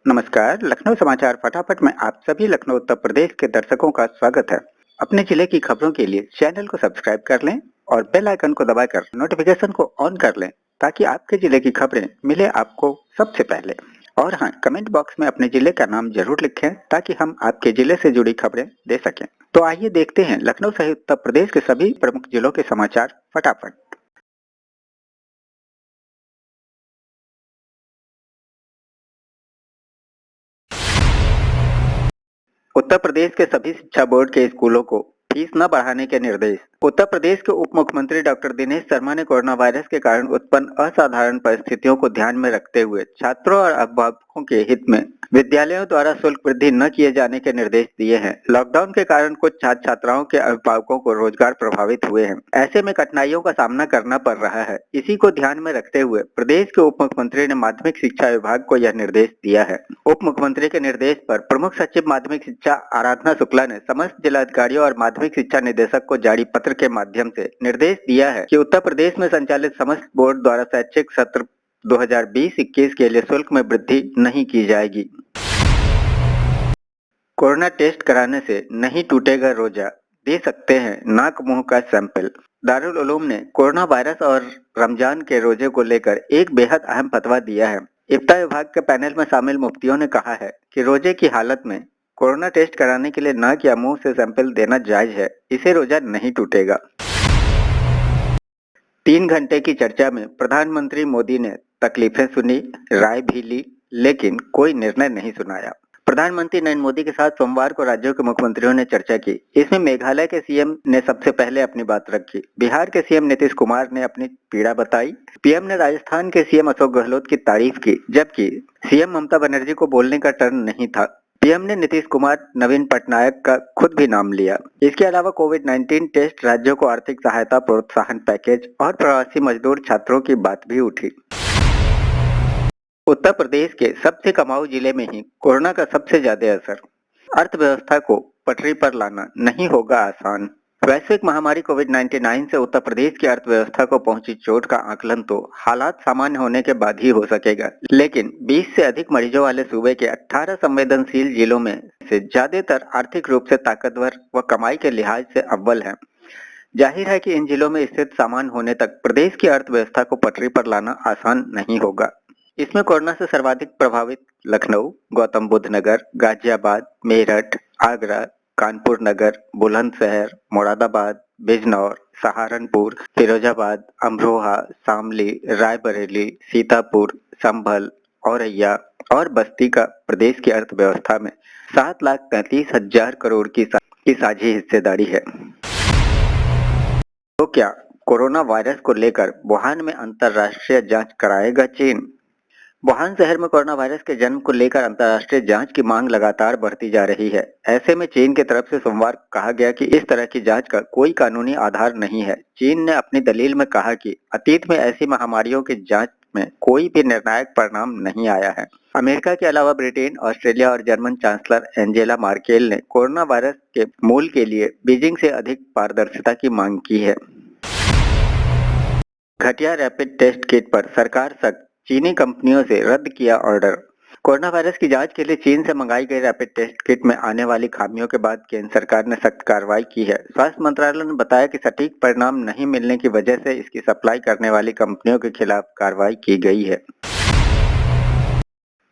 नमस्कार, लखनऊ समाचार फटाफट में आप सभी लखनऊ उत्तर प्रदेश के दर्शकों का स्वागत है। अपने जिले की खबरों के लिए चैनल को सब्सक्राइब कर लें और बेल आइकन को दबाकर नोटिफिकेशन को ऑन कर लें ताकि आपके जिले की खबरें मिले आपको सबसे पहले। और हाँ, कमेंट बॉक्स में अपने जिले का नाम जरूर लिखें ताकि हम आपके जिले से जुड़ी खबरें दे सकें। तो आइए देखते हैं लखनऊ सहित उत्तर प्रदेश के सभी प्रमुख जिलों के समाचार फटाफट। उत्तर प्रदेश के सभी शिक्षा बोर्ड के स्कूलों को फीस न बढ़ाने के निर्देश। उत्तर प्रदेश के उप मुख्यमंत्री डॉक्टर दिनेश शर्मा ने कोरोना वायरस के कारण उत्पन्न असाधारण परिस्थितियों को ध्यान में रखते हुए छात्रों और अभिभावकों के हित में विद्यालयों द्वारा शुल्क वृद्धि न किए जाने के निर्देश दिए हैं। लॉकडाउन के कारण कुछ छात्र छात्राओं के अभिभावकों को रोजगार प्रभावित हुए हैं। ऐसे में कठिनाइयों का सामना करना पड़ रहा है। इसी को ध्यान में रखते हुए प्रदेश के उप मुख्यमंत्री ने माध्यमिक शिक्षा विभाग को यह निर्देश दिया है। उप मुख्यमंत्री के निर्देश पर प्रमुख सचिव माध्यमिक शिक्षा आराधना शुक्ला ने समस्त जिलाधिकारियों और माध्यमिक शिक्षा निदेशक को जारी पत्र के माध्यम से निर्देश दिया है कि उत्तर प्रदेश में संचालित समस्त बोर्ड द्वारा शैक्षिक सत्र 2020-21 के लिए शुल्क में वृद्धि नहीं की जाएगी। कोरोना टेस्ट कराने से नहीं टूटेगा रोजा, दे सकते हैं नाक मुंह का सैंपल। दारुल उलूम ने कोरोना वायरस और रमजान के रोजे को लेकर एक बेहद अहम फतवा दिया है। इफ्ता विभाग के पैनल में शामिल मुफ्तियों ने कहा है कि रोजे की हालत में कोरोना टेस्ट कराने के लिए नाक या मुंह से सैंपल देना जायज है, इससे रोजा नहीं टूटेगा। 3 घंटे की चर्चा में प्रधानमंत्री मोदी ने तकलीफें सुनी, राय भी ली, लेकिन कोई निर्णय नहीं सुनाया। प्रधानमंत्री नरेंद्र मोदी के साथ सोमवार को राज्यों के मुख्यमंत्रियों ने चर्चा की। इसमें मेघालय के सीएम ने सबसे पहले अपनी बात रखी। बिहार के सीएम नीतीश कुमार ने अपनी पीड़ा बताई। पीएम ने राजस्थान के सीएम अशोक गहलोत की तारीफ की, जबकि सीएम ममता बनर्जी को बोलने का टर्न नहीं था। पीएम ने नीतीश कुमार, नवीन पटनायक का खुद भी नाम लिया। इसके अलावा कोविड-19 टेस्ट, राज्यों को आर्थिक सहायता, प्रोत्साहन पैकेज और प्रवासी मजदूर छात्रों की बात भी उठी। उत्तर प्रदेश के सबसे कमाऊ जिले में ही कोरोना का सबसे ज्यादा असर। अर्थव्यवस्था को पटरी पर लाना नहीं होगा आसान। वैश्विक महामारी कोविड-19 से उत्तर प्रदेश की अर्थव्यवस्था को पहुंची चोट का आकलन तो हालात सामान्य होने के बाद ही हो सकेगा, लेकिन 20 से अधिक मरीजों वाले सूबे के 18 संवेदनशील जिलों में से ज्यादातर आर्थिक रूप से ताकतवर व कमाई के लिहाज से अव्वल हैं। जाहिर है कि इन जिलों में स्थिति सामान्य होने तक प्रदेश की अर्थव्यवस्था को पटरी पर लाना आसान नहीं होगा। इसमें कोरोना से सर्वाधिक प्रभावित लखनऊ, गौतम बुद्ध नगर, गाजियाबाद, मेरठ, आगरा, कानपुर नगर, बुलंदशहर, मुरादाबाद, बिजनौर, सहारनपुर, फिरोजाबाद, अमरोहा, शामली, रायबरेली, सीतापुर, संभल, औरैया और बस्ती का प्रदेश की अर्थव्यवस्था में 7,33,000 करोड़ की साझी हिस्सेदारी है। तो क्या कोरोना वायरस को लेकर वुहान में अंतर्राष्ट्रीय जांच कराएगा चीन? वुहान शहर में कोरोना वायरस के जन्म को लेकर अंतर्राष्ट्रीय जांच की मांग लगातार बढ़ती जा रही है। ऐसे में चीन की तरफ से सोमवार कहा गया कि इस तरह की जांच का कोई कानूनी आधार नहीं है। चीन ने अपनी दलील में कहा कि अतीत में ऐसी महामारियों की जांच में कोई भी निर्णायक परिणाम नहीं आया है। अमेरिका के अलावा ब्रिटेन, ऑस्ट्रेलिया और जर्मन चांसलर एंजेला मार्केल ने कोरोना वायरस के मूल के लिए बीजिंग से अधिक पारदर्शिता की मांग की है। घटिया रैपिड टेस्ट किट पर सरकार सख्त, चीनी कंपनियों से रद्द किया ऑर्डर। कोरोना वायरस की जांच के लिए चीन से मंगाई गई रैपिड टेस्ट किट में आने वाली खामियों के बाद केंद्र सरकार ने सख्त कार्रवाई की है। स्वास्थ्य मंत्रालय ने बताया कि सटीक परिणाम नहीं मिलने की वजह से इसकी सप्लाई करने वाली कंपनियों के खिलाफ कार्रवाई की गई है।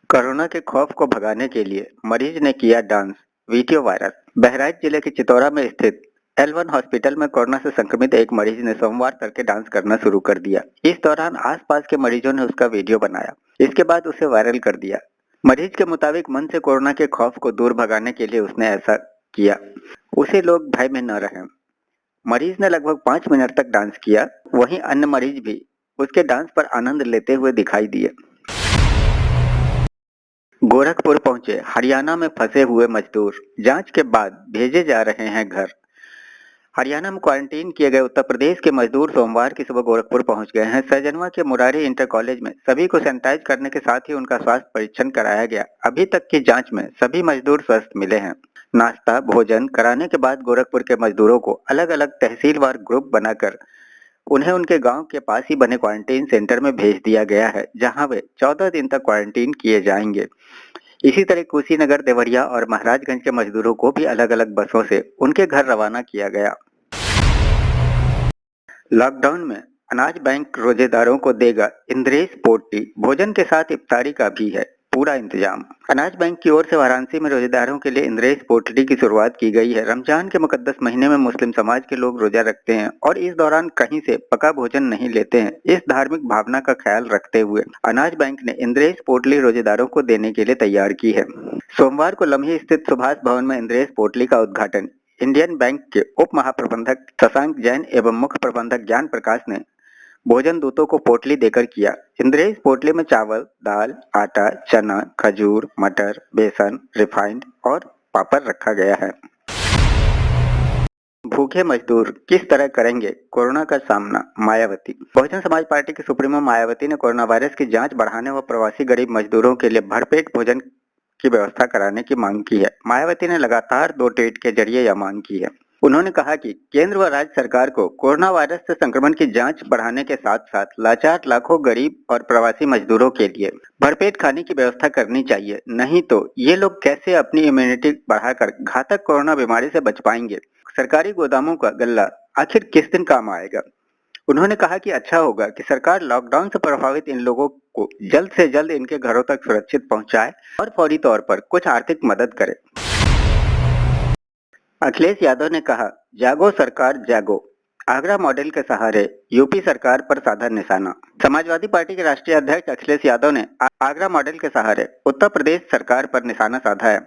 कोरोना के खौफ को भगाने के लिए मरीज ने किया डांस, वीडियो वायरल। बहराइच जिले के चितौरा में स्थित L1 हॉस्पिटल में कोरोना से संक्रमित एक मरीज ने सोमवार तड़के डांस करना शुरू कर दिया। इस दौरान आसपास के मरीजों ने उसका वीडियो बनाया, इसके बाद उसे वायरल कर दिया। मरीज के मुताबिक मन से कोरोना के खौफ को दूर भगाने के लिए उसने ऐसा किया, उसे लोग भय में न रहें। मरीज ने लगभग 5 मिनट तक डांस किया। वहीं अन्य मरीज भी उसके डांस पर आनंद लेते हुए दिखाई दिए। गोरखपुर पहुंचे हरियाणा में फंसे हुए मजदूर, जांच के बाद भेजे जा रहे हैं घर। हरियाणा में क्वारंटीन किए गए उत्तर प्रदेश के मजदूर सोमवार की सुबह गोरखपुर पहुंच गए हैं। सैजनवा के मुरारी इंटर कॉलेज में सभी को सैनिटाइज करने के साथ ही उनका स्वास्थ्य परीक्षण कराया गया। अभी तक की जांच में सभी मजदूर स्वस्थ मिले हैं। नाश्ता भोजन कराने के बाद गोरखपुर के मजदूरों को अलग अलग तहसीलवार ग्रुप बनाकर उन्हें उनके गांव के पास ही बने क्वारंटीन सेंटर में भेज दिया गया है, जहां वे 14 दिन तक क्वारंटीन किए जाएंगे। इसी तरह कुशीनगर, देवरिया और महाराजगंज के मजदूरों को भी अलग अलग बसों से उनके घर रवाना किया गया। लॉकडाउन में अनाज बैंक रोजेदारों को देगा इंद्रेश पोटली, भोजन के साथ इफ्तारी का भी है पूरा इंतजाम। अनाज बैंक की ओर से वाराणसी में रोजेदारों के लिए इंद्रेश पोटली की शुरुआत की गई है। रमजान के मुकद्दस महीने में मुस्लिम समाज के लोग रोजा रखते हैं और इस दौरान कहीं से पका भोजन नहीं लेते हैं। इस धार्मिक भावना का ख्याल रखते हुए अनाज बैंक ने इंद्रेश पोटली रोजेदारों को देने के लिए तैयार की है। सोमवार को लम्हे स्थित सुभाष भवन में इंद्रेश पोटली का उद्घाटन इंडियन बैंक के उप महाप्रबंधक शशांक जैन एवं मुख्य प्रबंधक ज्ञान प्रकाश ने भोजन दूतों को पोटली देकर किया। इंद्रेश पोटली में चावल, दाल, आटा, चना, खजूर, मटर, बेसन, रिफाइंड और पापड़ रखा गया है। भूखे मजदूर किस तरह करेंगे कोरोना का सामना, मायावती। बहुजन समाज पार्टी की सुप्रीमो मायावती ने कोरोना वायरस की जांच बढ़ाने व प्रवासी गरीब मजदूरों के लिए भरपेट भोजन की व्यवस्था कराने की मांग की है। मायावती ने लगातार 2 ट्वीट के जरिए यह मांग की है। उन्होंने कहा कि केंद्र व राज्य सरकार को कोरोना वायरस से संक्रमण की जांच बढ़ाने के साथ साथ लाचार लाखों गरीब और प्रवासी मजदूरों के लिए भरपेट खाने की व्यवस्था करनी चाहिए, नहीं तो ये लोग कैसे अपनी इम्यूनिटी बढ़ाकर घातक कोरोना बीमारी से बच पाएंगे। सरकारी गोदामों का गल्ला आखिर किस दिन काम आएगा। उन्होंने कहा कि अच्छा होगा कि सरकार लॉकडाउन से प्रभावित इन लोगों को जल्द से जल्द इनके घरों तक सुरक्षित पहुंचाए और फौरी तौर पर कुछ आर्थिक मदद करे। अखिलेश यादव ने कहा, जागो सरकार जागो, आगरा मॉडल के सहारे यूपी सरकार पर साधा निशाना। समाजवादी पार्टी के राष्ट्रीय अध्यक्ष अखिलेश यादव ने आगरा मॉडल के सहारे उत्तर प्रदेश सरकार पर निशाना साधा है।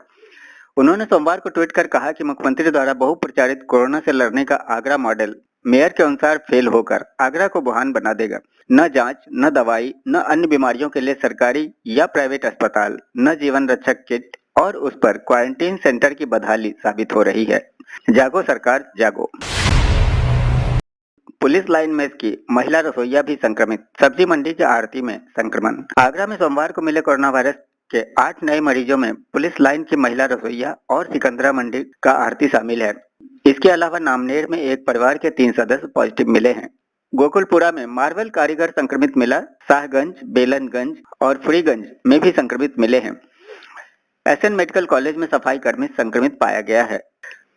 उन्होंने सोमवार को ट्वीट कर कहा कि मुख्यमंत्री द्वारा बहुप्रचारित कोरोना से लड़ने का आगरा मॉडल मेयर के अनुसार फेल होकर आगरा को वुहान बना देगा। न जांच, न दवाई, न अन्य बीमारियों के लिए सरकारी या प्राइवेट अस्पताल, न जीवन रक्षक किट और उस पर क्वारंटीन सेंटर की बदहाली साबित हो रही है। जागो सरकार जागो। पुलिस लाइन में की महिला रसोईया भी संक्रमित, सब्जी मंडी के आरती में संक्रमण। आगरा में सोमवार को मिले कोरोना वायरस के 8 नए मरीजों में पुलिस लाइन की महिला रसोईया और सिकंदरा मंडी का आरती शामिल है। इसके अलावा नामनेर में एक परिवार के 3 सदस्य पॉजिटिव मिले हैं। गोकुलपुरा में मार्बल कारीगर संक्रमित मिला, शाहगंज, बेलनगंज और फुरीगंज में भी संक्रमित मिले हैं। एसएन मेडिकल कॉलेज में सफाई कर्मी संक्रमित पाया गया है।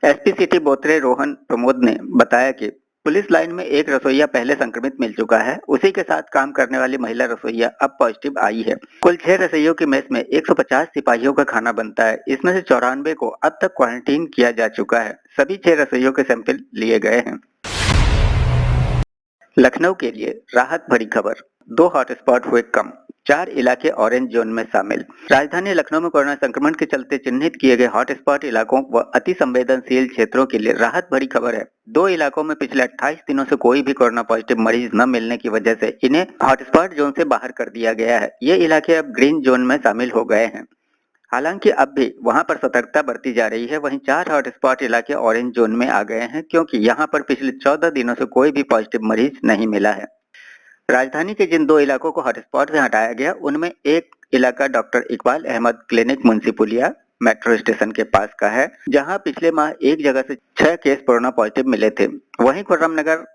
एसपी सिटी बोत्रे रोहन प्रमोद ने बताया कि पुलिस लाइन में एक रसोईया पहले संक्रमित मिल चुका है, उसी के साथ काम करने वाली महिला रसोईया अब पॉजिटिव आई है। कुल 6 रसोइयों की मेस में 150 सिपाहियों का खाना बनता है। इसमें से 94 को अब तक क्वारंटीन किया जा चुका है। सभी 6 रसोइयों के सैंपल लिए गए हैं। लखनऊ के लिए राहत भरी खबर, 2 हॉटस्पॉट हुए कम, 4 इलाके ऑरेंज जोन में शामिल। राजधानी लखनऊ में कोरोना संक्रमण के चलते चिन्हित किए गए हॉटस्पॉट इलाकों व अति संवेदनशील क्षेत्रों के लिए राहत भरी खबर है। 2 इलाकों में पिछले 28 दिनों से कोई भी कोरोना पॉजिटिव मरीज न मिलने की वजह से इन्हें हॉटस्पॉट जोन से बाहर कर दिया गया है। ये इलाके अब ग्रीन जोन में शामिल हो गए हैं। हालांकि अब भी वहां पर सतर्कता बरती जा रही है। वहीं 4 हॉटस्पॉट इलाके ऑरेंज जोन में आ गए हैं, क्योंकि यहां पर पिछले 14 दिनों से कोई भी पॉजिटिव मरीज नहीं मिला है। राजधानी के जिन 2 इलाकों को हॉटस्पॉट से हटाया गया, उनमें एक इलाका doctor Iqbal Ahmed clinic Munshipulia metro station के पास का है, जहां पिछले माह एक जगह से 6 केस कोरोना पॉजिटिव मिले थे। वहीं खुर्रम नगर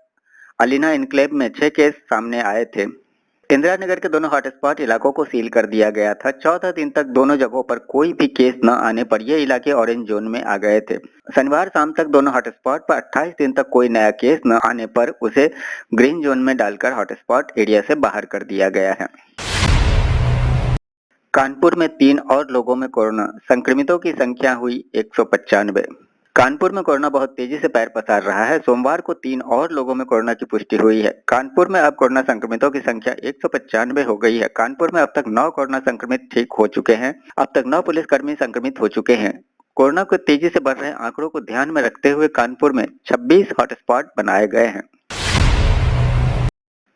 अलीना इनक्लेव में 6 केस सामने आए थे। इंदिरा नगर के दोनों हॉटस्पॉट इलाकों को सील कर दिया गया था। 14 दिन तक दोनों जगहों पर कोई भी केस न आने पर ये इलाके ऑरेंज जोन में आ गए थे। शनिवार शाम तक दोनों हॉटस्पॉट पर 28 दिन तक कोई नया केस न आने पर उसे ग्रीन जोन में डालकर हॉटस्पॉट एरिया से बाहर कर दिया गया है। कानपुर में 3 और लोगों में कोरोना, संक्रमितों की संख्या हुई 195। कानपुर में कोरोना बहुत तेजी से पैर पसार रहा है। सोमवार को 3 और लोगों में कोरोना की पुष्टि हुई है। कानपुर में अब कोरोना संक्रमितों की संख्या 195 हो गई है। कानपुर में अब तक 9 कोरोना संक्रमित ठीक हो चुके हैं। अब तक 9 पुलिसकर्मी संक्रमित हो चुके हैं। कोरोना को तेजी से बढ़ रहे आंकड़ों को ध्यान में रखते हुए कानपुर में 26 हॉटस्पॉट बनाए गए हैं।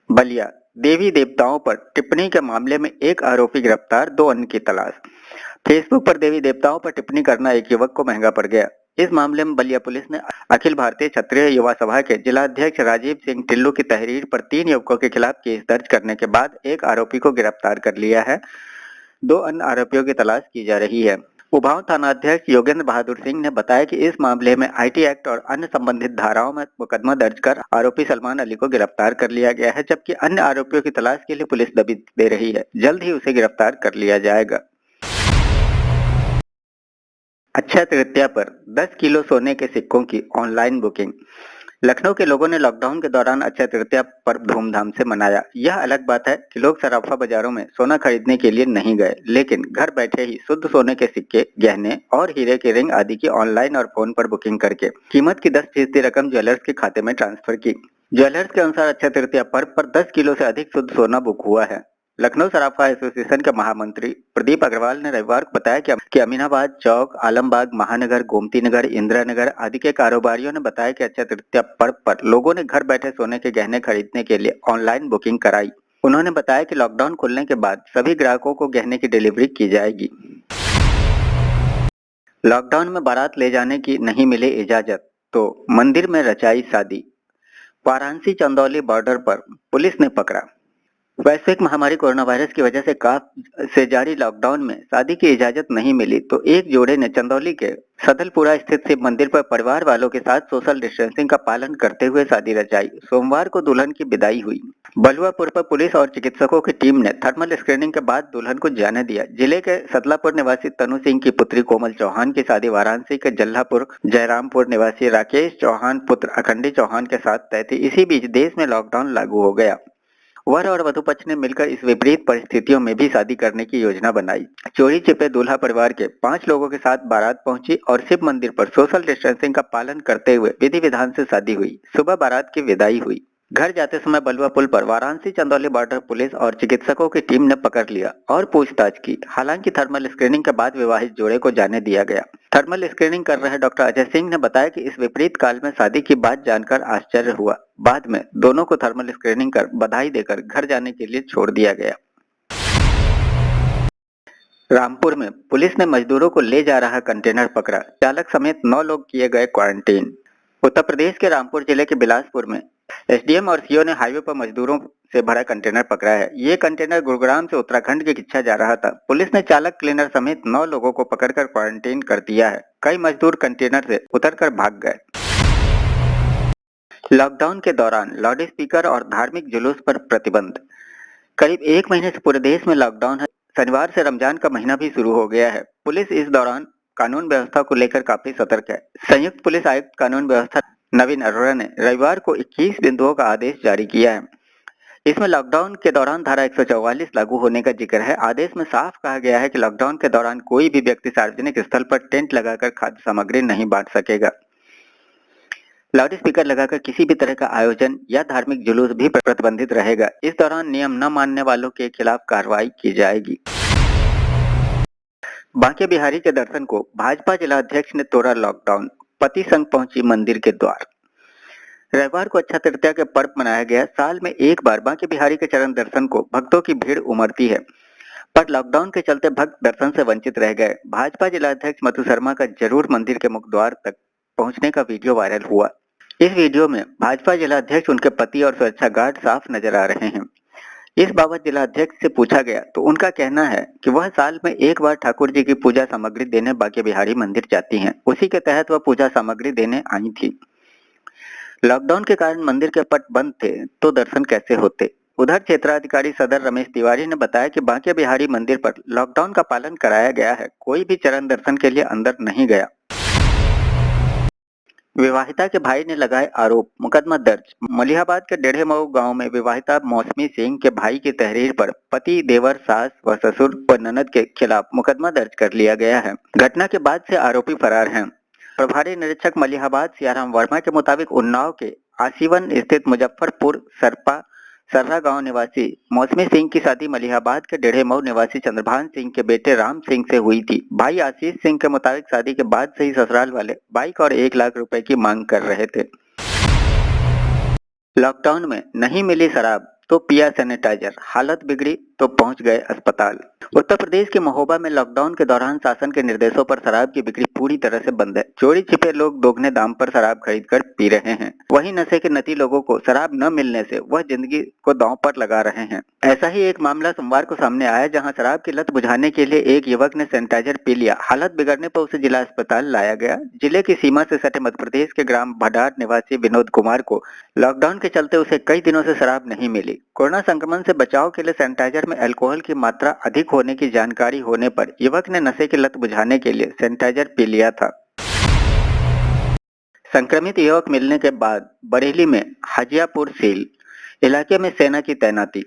बलिया, देवी देवताओं पर टिप्पणी के मामले में एक आरोपी गिरफ्तार, 2 अन्य की तलाश। फेसबुक पर देवी देवताओं पर टिप्पणी करना एक युवक को महंगा पड़ गया। इस मामले में बलिया पुलिस ने अखिल भारतीय क्षत्रिय युवा सभा के जिलाध्यक्ष राजीव सिंह टिल्लू की तहरीर पर 3 युवकों के खिलाफ केस दर्ज करने के बाद एक आरोपी को गिरफ्तार कर लिया है। 2 अन्य आरोपियों की तलाश की जा रही है। उभाऊ थानाध्यक्ष योगेंद्र बहादुर सिंह ने बताया कि इस मामले में आईटी एक्ट और अन्य संबंधित धाराओं में मुकदमा दर्ज कर आरोपी सलमान अली को गिरफ्तार कर लिया गया है, जबकि अन्य आरोपियों की तलाश के लिए पुलिस दबिश दे रही है। जल्द ही उसे गिरफ्तार कर लिया जाएगा। अक्षय तृतीया पर 10 किलो सोने के सिक्कों की ऑनलाइन बुकिंग। लखनऊ के लोगों ने लॉकडाउन के दौरान अक्षय तृतीया पर्व धूमधाम से मनाया। यह अलग बात है कि लोग सराफा बाजारों में सोना खरीदने के लिए नहीं गए, लेकिन घर बैठे ही शुद्ध सोने के सिक्के, गहने और हीरे के रिंग आदि की ऑनलाइन और फोन पर बुकिंग करके कीमत की 10% रकम ज्वेलर्स के खाते में ट्रांसफर की। ज्वेलर्स के अनुसार अक्षय तृतीया पर्व पर 10 किलो से अधिक शुद्ध सोना बुक हुआ है। लखनऊ सराफा एसोसिएशन के महामंत्री प्रदीप अग्रवाल ने रविवार को बताया कि अमीनाबाद चौक, आलमबाग, महानगर, गोमती नगर, इंदिरा नगर आदि के कारोबारियों ने बताया कि अक्षय तृतीया पर्व पर लोगों ने घर बैठे सोने के गहने खरीदने के लिए ऑनलाइन बुकिंग कराई। उन्होंने बताया कि लॉकडाउन खुलने के बाद सभी ग्राहकों को गहने की डिलीवरी की जाएगी। लॉकडाउन में बारात ले जाने की नहीं मिली इजाजत तो मंदिर में रचाई शादी। वाराणसी चंदौली बॉर्डर पर पुलिस ने पकड़ा। वैश्विक महामारी कोरोना वायरस की वजह से जारी लॉकडाउन में शादी की इजाजत नहीं मिली तो एक जोड़े ने चंदौली के सदलपुरा स्थित शिव मंदिर पर परिवार वालों के साथ सोशल डिस्टेंसिंग का पालन करते हुए शादी रचाई। सोमवार को दुल्हन की विदाई हुई। बलुआपुर पर पुलिस और चिकित्सकों की टीम ने थर्मल स्क्रीनिंग के बाद दुल्हन को जाने दिया। जिले के सतलापुर निवासी तनु सिंह की पुत्री कोमल चौहान की शादी वाराणसी के जल्लापुर जयरामपुर निवासी राकेश चौहान पुत्र अखंडी चौहान के साथ तय थी। इसी बीच देश में लॉकडाउन लागू हो गया। वर और वधु पक्ष ने मिलकर इस विपरीत परिस्थितियों में भी शादी करने की योजना बनाई। चोरी छिपे दूल्हा परिवार के 5 लोगों के साथ बारात पहुंची और शिव मंदिर पर सोशल डिस्टेंसिंग का पालन करते हुए विधि विधान से शादी हुई। सुबह बारात की विदाई हुई। घर जाते समय बलुआ पुल पर वाराणसी चंदौली बॉर्डर पुलिस और चिकित्सकों की टीम ने पकड़ लिया और पूछताछ की। हालांकि थर्मल स्क्रीनिंग के बाद विवाहित जोड़े को जाने दिया गया। थर्मल स्क्रीनिंग कर रहे डॉक्टर अजय सिंह ने बताया कि इस विपरीत काल में शादी की बात जानकर आश्चर्य हुआ। बाद में दोनों को थर्मल स्क्रीनिंग कर बधाई देकर घर जाने के लिए छोड़ दिया गया। रामपुर में पुलिस ने मजदूरों को ले जा रहा कंटेनर पकड़ा। चालक समेत 9 लोग किए गए क्वारंटीन। उत्तर प्रदेश के रामपुर जिले के बिलासपुर में एसडीएम और सीओ ने हाईवे पर मजदूरों से भरा कंटेनर पकड़ा है। ये कंटेनर गुरुग्राम से उत्तराखंड की किच्छा जा रहा था। पुलिस ने चालक, क्लीनर समेत 9 लोगों को पकड़कर क्वारंटीन कर दिया है। कई मजदूर कंटेनर से उतरकर भाग गए। लॉकडाउन के दौरान लाउडस्पीकर और धार्मिक जुलूस पर प्रतिबंध। करीब 1 महीने से पूरे देश में लॉकडाउन है। शनिवार से रमजान का महीना भी शुरू हो गया है। पुलिस इस दौरान कानून व्यवस्था को लेकर काफी सतर्क है। संयुक्त पुलिस आयुक्त कानून व्यवस्था नवीन अरोड़ा ने रविवार को 21 बिंदुओं का आदेश जारी किया है। इसमें लॉकडाउन के दौरान धारा 144 लागू होने का जिक्र है। आदेश में साफ कहा गया है कि लॉकडाउन के दौरान कोई भी व्यक्ति सार्वजनिक स्थल पर टेंट लगाकर खाद्य सामग्री नहीं बांट सकेगा। लाउडस्पीकर लगाकर किसी भी तरह का आयोजन या धार्मिक जुलूस भी प्रतिबंधित रहेगा। इस दौरान नियम न मानने वालों के खिलाफ कार्रवाई की जाएगी। बांके बिहारी के दर्शन को भाजपा जिला अध्यक्ष ने तोड़ा लॉकडाउन। पति संग पहुंची मंदिर के द्वार। रविवार को अक्षय तृतीया के पर्व मनाया गया। साल में एक बार बांके बिहारी के चरण दर्शन को भक्तों की भीड़ उमड़ती है, पर लॉकडाउन के चलते भक्त दर्शन से वंचित रह गए। भाजपा जिला अध्यक्ष मधु शर्मा का जरूर मंदिर के मुख्य द्वार तक पहुंचने का वीडियो वायरल हुआ। इस वीडियो में भाजपा जिला अध्यक्ष, उनके पति और सुरक्षा गार्ड साफ नजर आ रहे हैं। इस बाबत जिला अध्यक्ष से पूछा गया तो उनका कहना है कि वह साल में एक बार ठाकुर जी की पूजा सामग्री देने बांके बिहारी मंदिर जाती हैं। उसी के तहत वह पूजा सामग्री देने आई थी। लॉकडाउन के कारण मंदिर के पट बंद थे तो दर्शन कैसे होते। उधर क्षेत्राधिकारी सदर रमेश तिवारी ने बताया कि बांके बिहारी मंदिर पर लॉकडाउन का पालन कराया गया है। कोई भी चरण दर्शन के लिए अंदर नहीं गया। विवाहिता के भाई ने लगाए आरोप, मुकदमा दर्ज। मलिहाबाद के डेढ़े मऊ गांव में विवाहिता मौसमी सिंह के भाई की तहरीर पर पति, देवर, सास व ससुर व ननद के खिलाफ मुकदमा दर्ज कर लिया गया है। घटना के बाद से आरोपी फरार हैं। प्रभारी निरीक्षक मलिहाबाद सियाराम वर्मा के मुताबिक उन्नाव के आसीवन स्थित मुजफ्फरपुर सर्रा गांव निवासी मौसमी सिंह की शादी मलिहाबाद के डेढ़े मऊ निवासी चंद्रभान सिंह के बेटे राम सिंह से हुई थी। भाई आशीष सिंह के मुताबिक शादी के बाद से ही ससुराल वाले बाइक और 1 लाख रुपए की मांग कर रहे थे। लॉकडाउन में नहीं मिली शराब तो पिया सैनिटाइजर, हालत बिगड़ी तो पहुंच गए अस्पताल। उत्तर प्रदेश के महोबा में लॉकडाउन के दौरान शासन के निर्देशों पर शराब की बिक्री पूरी तरह से बंद है। चोरी छिपे लोग दोगुने दाम पर शराब खरीदकर पी रहे हैं। वहीं नशे के नती लोगों को शराब न मिलने से वह जिंदगी को दांव पर लगा रहे हैं। ऐसा ही एक मामला सोमवार को सामने आया, जहां शराब की लत बुझाने के लिए एक युवक ने सैनिटाइजर पी लिया। हालत बिगड़ने पर उसे जिला अस्पताल लाया गया। जिले की सीमा से सटे मध्य प्रदेश के ग्राम भडार निवासी विनोद कुमार को लॉकडाउन के चलते उसे कई दिनों से शराब नहीं मिली। कोरोना संक्रमण से बचाव के लिए सैनिटाइजर शरीर में अल्कोहल की मात्रा अधिक होने की जानकारी होने पर युवक ने नशे की लत बुझाने के लिए सैनिटाइजर पी लिया था। संक्रमित युवक मिलने के बाद बरेली में हाजियापुर सील इलाके में सेना की तैनाती।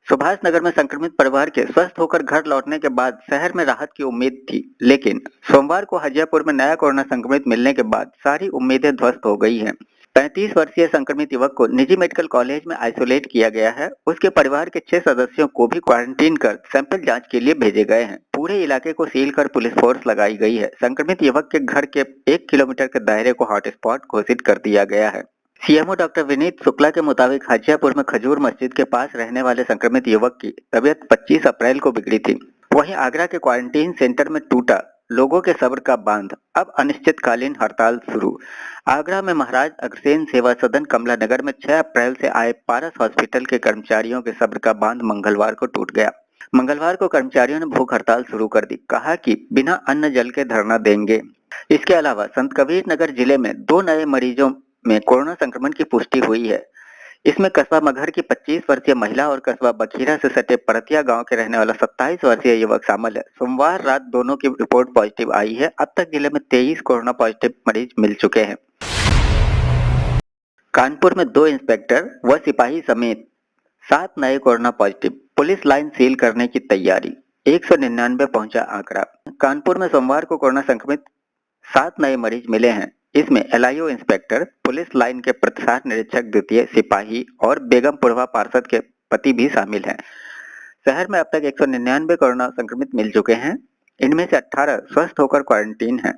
सुभाष नगर में संक्रमित परिवार के स्वस्थ होकर घर लौटने के बाद शहर में राहत की उम्मीद थी, लेकिन सोमवार को हाजियापुर में नया कोरोना संक्रमित मिलने के बाद सारी उम्मीदें ध्वस्त हो गई हैं। 35 वर्षीय संक्रमित युवक को निजी मेडिकल कॉलेज में आइसोलेट किया गया है। उसके परिवार के 6 सदस्यों को भी क्वारंटीन कर सैंपल जांच के लिए भेजे गए हैं। पूरे इलाके को सील कर पुलिस फोर्स लगाई गई है। संक्रमित युवक के घर के 1 किलोमीटर के दायरे को हॉटस्पॉट घोषित कर दिया गया है। सीएमओ डॉक्टर विनीत शुक्ला के मुताबिक हाजियापुर में खजूर मस्जिद के पास रहने वाले संक्रमित युवक की तबीयत 25 अप्रैल को बिगड़ी थी। वहीं आगरा के क्वारंटीन सेंटर में टूटा लोगों के सब्र का बांध, अब अनिश्चितकालीन हड़ताल शुरू। आगरा में महाराज अग्रसेन सेवा सदन कमला नगर में 6 अप्रैल से आए पारस हॉस्पिटल के कर्मचारियों के सब्र का बांध मंगलवार को टूट गया। मंगलवार को कर्मचारियों ने भूख हड़ताल शुरू कर दी। कहा कि बिना अन्न जल के धरना देंगे। इसके अलावा संत कबीर नगर जिले में 2 नए मरीजों में कोरोना संक्रमण की पुष्टि हुई है। इसमें कस्बा मगहर की 25 वर्षीय महिला और कस्बा बखीरा से सटे परतिया गांव के रहने वाला 27 वर्षीय युवक शामिल है। सोमवार रात दोनों की रिपोर्ट पॉजिटिव आई है। अब तक जिले में 23 कोरोना पॉजिटिव मरीज मिल चुके हैं। कानपुर में 2 इंस्पेक्टर व सिपाही समेत 7 नए corona positive, police line seal करने की तैयारी। 199 पहुंचा आंकड़ा। कानपुर में सोमवार को कोरोना संक्रमित 7 नए मरीज मिले हैं। इसमें एलआईओ इंस्पेक्टर, पुलिस लाइन के प्रसार निरीक्षक द्वितीय, सिपाही और बेगमपुरवा पार्षद के पति भी शामिल हैं। शहर में अब तक 199 कोरोना संक्रमित मिल चुके हैं। इनमें से 18 स्वस्थ होकर क्वारंटीन हैं।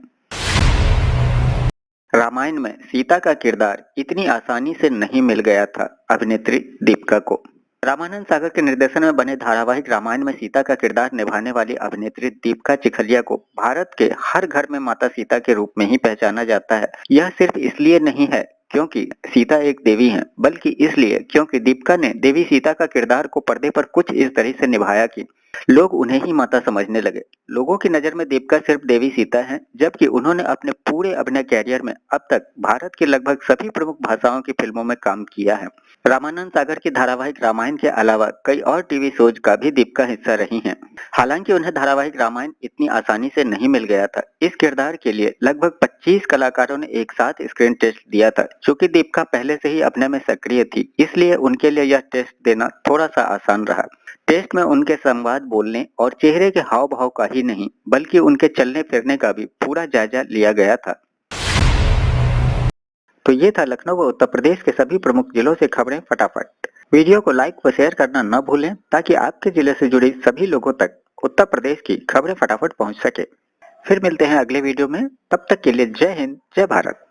रामायण में सीता का किरदार इतनी आसानी से नहीं मिल गया था अभिनेत्री दीपिका को। रामानंद सागर के निर्देशन में बने धारावाहिक रामायण में सीता का किरदार निभाने वाली अभिनेत्री दीपिका चिखलिया को भारत के हर घर में माता सीता के रूप में ही पहचाना जाता है। यह सिर्फ इसलिए नहीं है क्योंकि सीता एक देवी हैं, बल्कि इसलिए क्योंकि दीपिका ने देवी सीता का किरदार को पर्दे पर कुछ इस तरह से निभाया कि लोग उन्हें ही माता समझने लगे। लोगों की नजर में दीपिका सिर्फ देवी सीता हैं, जबकि उन्होंने अपने पूरे अभिनय कैरियर में अब तक भारत की लगभग सभी प्रमुख भाषाओं की फिल्मों में काम किया है। रामानंद सागर की धारावाहिक रामायण के अलावा कई और टीवी शोज का भी दीपिका हिस्सा रही हैं। हालांकि उन्हें धारावाहिक रामायण इतनी आसानी से नहीं मिल गया था। इस किरदार के लिए लगभग 25 कलाकारों ने एक साथ स्क्रीन टेस्ट दिया था। चूंकि दीपिका पहले से ही अभिनय में सक्रिय थी, इसलिए उनके लिए यह टेस्ट देना थोड़ा सा आसान रहा। टेस्ट में उनके संवाद बोलने और चेहरे के हाव भाव का ही नहीं, बल्कि उनके चलने फिरने का भी पूरा जायजा लिया गया था। तो ये था लखनऊ व उत्तर प्रदेश के सभी प्रमुख जिलों से खबरें फटाफट। वीडियो को लाइक व शेयर करना न भूलें ताकि आपके जिले से जुड़ी सभी लोगों तक उत्तर प्रदेश की खबरें फटाफट पहुंच सके। फिर मिलते हैं अगले वीडियो में। तब तक के लिए जय हिंद, जय भारत।